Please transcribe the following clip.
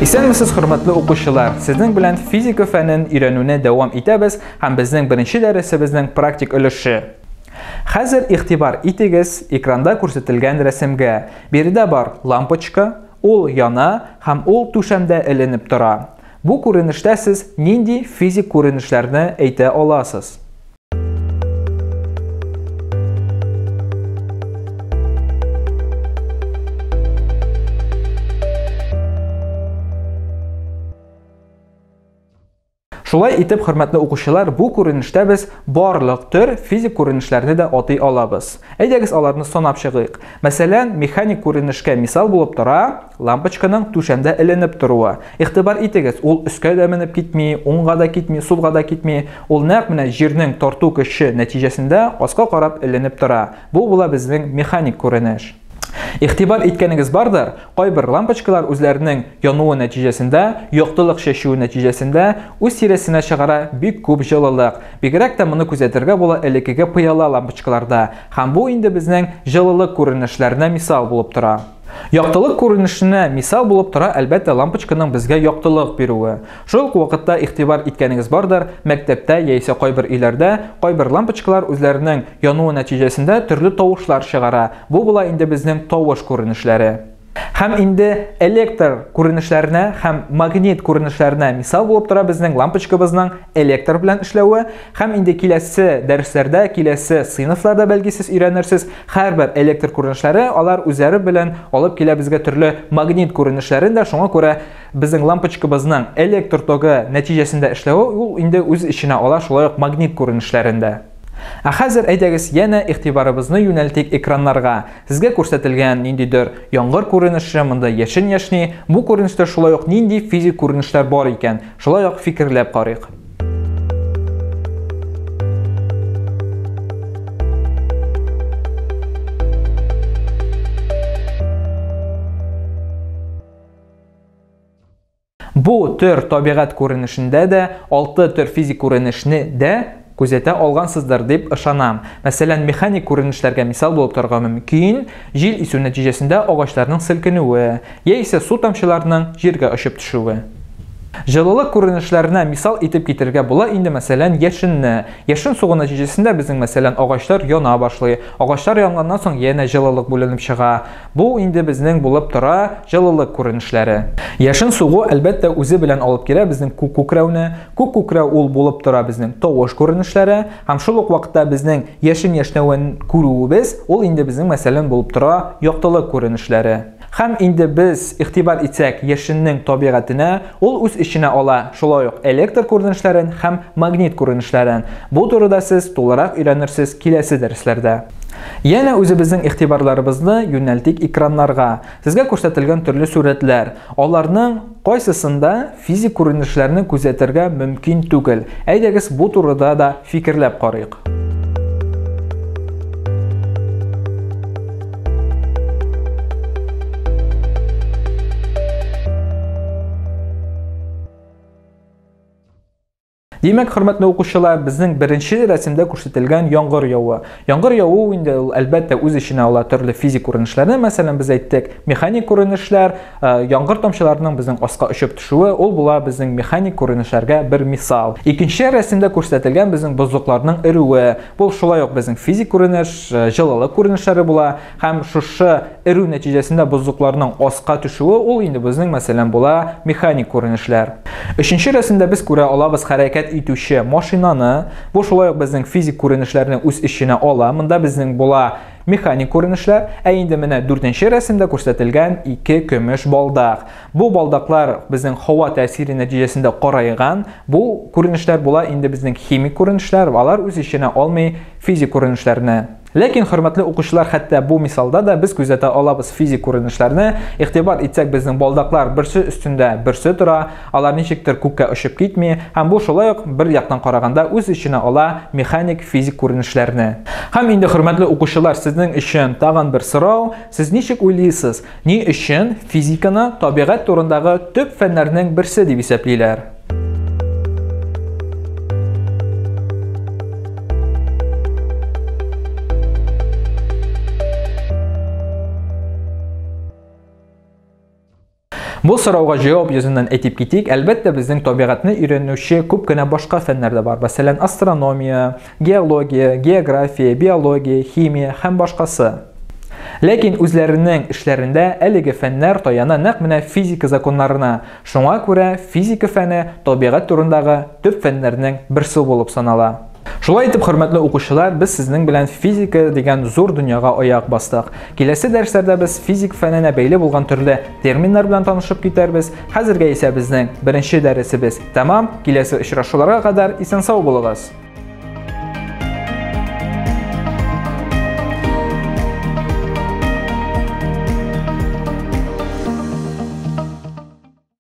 Исәнмесез, хөрмәтле укучылар, сезнең белән физика фәнен өйрәнүне дәвам итәбез һәм безнең беренче дәресебезнең практик өлеше. Хәзер игътибар итегез экранда күрсәтелгән рәсемгә. Биредә бар лампочка, ул яна һәм ул түшәмдә эленеп тора. Бу күренештә сез нинди физик күренешләрне әйтә аласыз? Шулай итеп, хөрмәтле укучылар, бу күренештә без барлык төр физик күренешләрне дә атый алабыз. Әйдәгез аларны санап чыгыйк. Мәсәлән, механик күренешкә мисал булып тора лампочканың түшәмдә эленеп торуы. Игътибар итегез, ул өскә дә менеп китми, уңга да китми, сулга да китми. Ул нәкъ менә җирнең тарту көче нәтиҗәсендә аска карап эленеп тора. Бу була безнең механик күренеш. Игътибар иткәнегез бардыр, кайбер лампочкалар үзләренең януы нәтиҗәсендә, яктылык чәчүе нәтиҗәсендә үз тирәсенә чыгара бик күп җылылык. Бигрәк тә моны күзәтергә була элеккеге пыяла лампочкаларда. Һәм бу инде безнең җылылык күренешләренә мисал булып тора. Яктылык күренешенә мисал булып тора әлбәттә лампочканың безгә яктылык бирүе. Шул ук вакытта игътибар иткәнегез бардыр, мәктәптә яисә кайбер өйләрдә кайбер лампочкалар үзләренең януы нәтиҗәсендә төрле тавышлар чыгара. Бу була инде безнең тавыш күренешләре. Һәм инде электр күренешләренә һәм магнит күренешләренә мисал булып тора безнең лампочкабызның электр белән эшләве. Һәм инде киләсе дәресләрдә, киләсе сыйныфларда бәлки сез өйрәнерсез, һәрбер электр күренешләре алар үзләре белән алып килә безгә төрле магнит күренешләрен дә. Шуңа күрә безнең лампочкабызның электр тогы нәтиҗәсендә эшләве ул инде үз иченә ала шулай ук магнит күренешләрендә. Хәзер әйдәгез янә игътибарыбызны юнәлтик экраннарга. Сезгә күрсәтелгән ниндидер яңгыр күренеше, монда яшен-яшни, бу күренештә шулай ук нинди физик күренешләр бар икән? Шулай ук фикерләп карыйк. Бу төр табигать күренешендә дә 6 төр физик күренешне дә күзәтә алгансыздыр дип ышанам. Мәсәлән, механик күренешләргә мисал булып торырга мөмкин, җил исү нәтиҗәсендә агачларның селкенүе, яисә су тамчыларының җиргә очып төшүе. Җылылык күренешләренә мисал итеп китергә була инде мәсәлән яшенне. Яшен сугу нәтиҗәсендә безнең мәсәлән агачлар яна башлый. Агачлар янганнан соң янә җылылык бүленеп чыга. Бу инде безнең булып тора җылылык күренешләре. Яшен сугу әлбәттә үзе белән алып килә безнең күк күкрәүне. Күк күкрәү ул булып тора безнең тавыш күренешләре. Һәм шул ук вакытта безнең яшен яшнәвен күрүебез ул инде безнең мәсәлән булып тора яктылык күренешләре. Һәм инде без игътибар итсәк яшеннең табигатенә, ул үз иченә ала шулай ук электр күренешләрен һәм магнит күренешләрен. Бу турыда сез тулырак өйрәнерсез киләсе дәресләрдә. Янә үзебезнең игътибарларыбызны юнәлтик экраннарга. Сезгә күрсәтелгән төрле сурәтләр. Аларның кайсысында физик күренешләрне күзәтергә мөмкин түгел. Әйдәгез бу турыда да фикерләп карыйк. Димәк, хөрмәтле укучылар, безнең беренче рәсемдә күрсәтелгән яңгыр явы. Яңгыр явы инде әлбәттә үз иченә ала төрле физик күренешләрне. Мәсәлән, без әйттек, механик күренешләр, яңгыр тамчыларының безнең аска очып төшүе, ул була безнең механик күренешләргә бер мисал. Икенче рәсемдә күрсәтелгән безнең бозлыкларның эрүе. Бу шулай ук безнең физик күренеш, җылылык күренешләре була. Һәм шушы эрү нәтиҗәсендә бозлыкларның аска төшүе, ул инде безнең мәсәлән була механик күренешләр. Өченче рәсемдә без күрә алабыз хәрәкәт итүче машинаны. Бу шулай ук безнең физик күренешләрне үз иченә ала. Монда безнең була механик күренешләр. Инде менә 4нче рәсемдә күрсәтелгән 2 көмеш балдак. Бу балдаклар безнең һава тәэсире нәтиҗәсендә карайган. Бу күренешләр була инде безнең химик күренешләр. Алар үз иченә алмый физик күренешләрне. Ләкин, хөрмәтле укучылар, хәтта бу мисалда да без күзәтә алабыз физик күренешләрне. Игътибар итсәк, безнең балдаклар берсе өстендә берсе тора, алар ничектер күккә очып китми, һәм бу шулай ук бер яктан караганда үз иченә ала механик физик күренешләрне. Һәм инде, хөрмәтле укучылар, сезнең өчен тагын бер сорау: сез ничек уйлыйсыз, ни өчен физиканы табигать турындагы төп фәннәрнең берсе дип исәплиләр? Бу сорауга җавап йөзеннән әйтеп китик, әлбәттә безнең табигатьне өйрәнүче күп кенә башка фәннәр дә бар. Мәсәлән, астрономия, геология, география, биология, химия һәм башкасы. Ләкин үзләренең эшләрендә әлеге фәннәр таяна нәкъ менә физика законнарына. Шуңа күрә физика фәне табигать турындагы төп фәннәрнең берсе булып санала. Шулай итеп, хөрмәтле укучылар, без сезнең белән физика дигән зур дөньяга аяк бастык. Киләсе дәресләрдә без физик фәненә бәйле булган төрле терминнар белән танышып китәрбез. Хәзергә исә безнең беренче дәресебез тәмам. Киләсе очрашуларга кадәр исән-сау булыгыз.